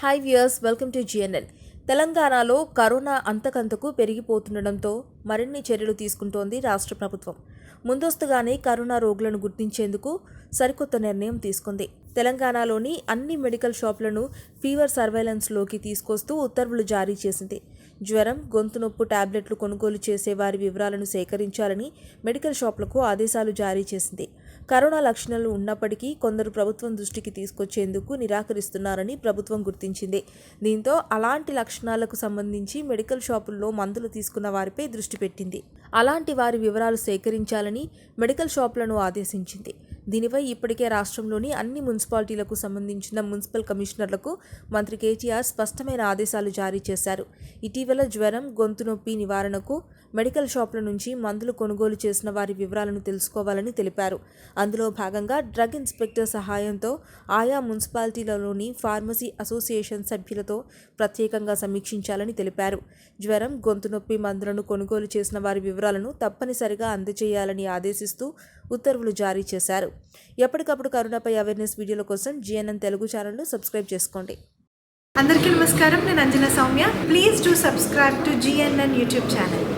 Hi viewers, welcome to GNN. తెలంగాణలో corona అంతకంతకు పెరిగిపోతుండటంతో మరిన్ని చర్యలు తీసుకుంటోంది రాష్ట్ర ప్రభుత్వం. ముందస్తుగానే కరోనా రోగులను గుర్తించేందుకు సరికొత్త నిర్ణయం తీసుకుంది. తెలంగాణలోని అన్ని మెడికల్ షాపులను ఫీవర్ సర్వేలెన్స్లోకి తీసుకొస్తూ ఉత్తర్వులు జారీ చేసింది. జ్వరం, గొంతు నొప్పి టాబ్లెట్లు కొనుగోలు చేసే వారి వివరాలను సేకరించాలని మెడికల్ షాపులకు ఆదేశాలు జారీ చేసింది. కరోనా లక్షణాలు ఉన్నప్పటికీ కొందరు ప్రభుత్వం దృష్టికి తీసుకొచ్చేందుకు నిరాకరిస్తున్నారని ప్రభుత్వం గుర్తించింది. దీంతో అలాంటి లక్షణాలకు సంబంధించి మెడికల్ షాపుల్లో మందులు తీసుకున్న వారిపై దృష్టి పెట్టింది. అలాంటి వారి వివరాలు సేకరించాలని మెడికల్ షాపులను ఆదేశించింది. దీనిపై ఇప్పటికే రాష్ట్రంలోని అన్ని మున్సిపాలిటీలకు సంబంధించిన మున్సిపల్ కమిషనర్లకు మంత్రి కేటీఆర్ స్పష్టమైన ఆదేశాలు జారీ చేశారు. ఇటీవల జ్వరం, గొంతు నొప్పి నివారణకు మెడికల్ షాపుల నుంచి మందులు కొనుగోలు చేసిన వారి వివరాలను తెలుసుకోవాలని తెలిపారు. అందులో భాగంగా డ్రగ్ ఇన్స్పెక్టర్ సహాయంతో ఆయా మున్సిపాలిటీలలోని ఫార్మసీ అసోసియేషన్ సభ్యులతో ప్రత్యేకంగా సమీక్షించాలని తెలిపారు. జ్వరం, గొంతు నొప్పి మందులను కొనుగోలు చేసిన వారి వివరాలను తప్పనిసరిగా అందజేయాలని ఆదేశిస్తూ ఉత్తర్వులు జారీ చేశారు. ఎప్పటికప్పుడు కరోనాపై అవేర్నెస్ వీడియోల కోసం జిఎన్ఎన్ తెలుగు ఛానల్ను సబ్స్క్రైబ్ చేసుకోండి. అందరికీ నమస్కారం. నేను Anjana Soumya. Please do subscribe to GNN YouTube channel.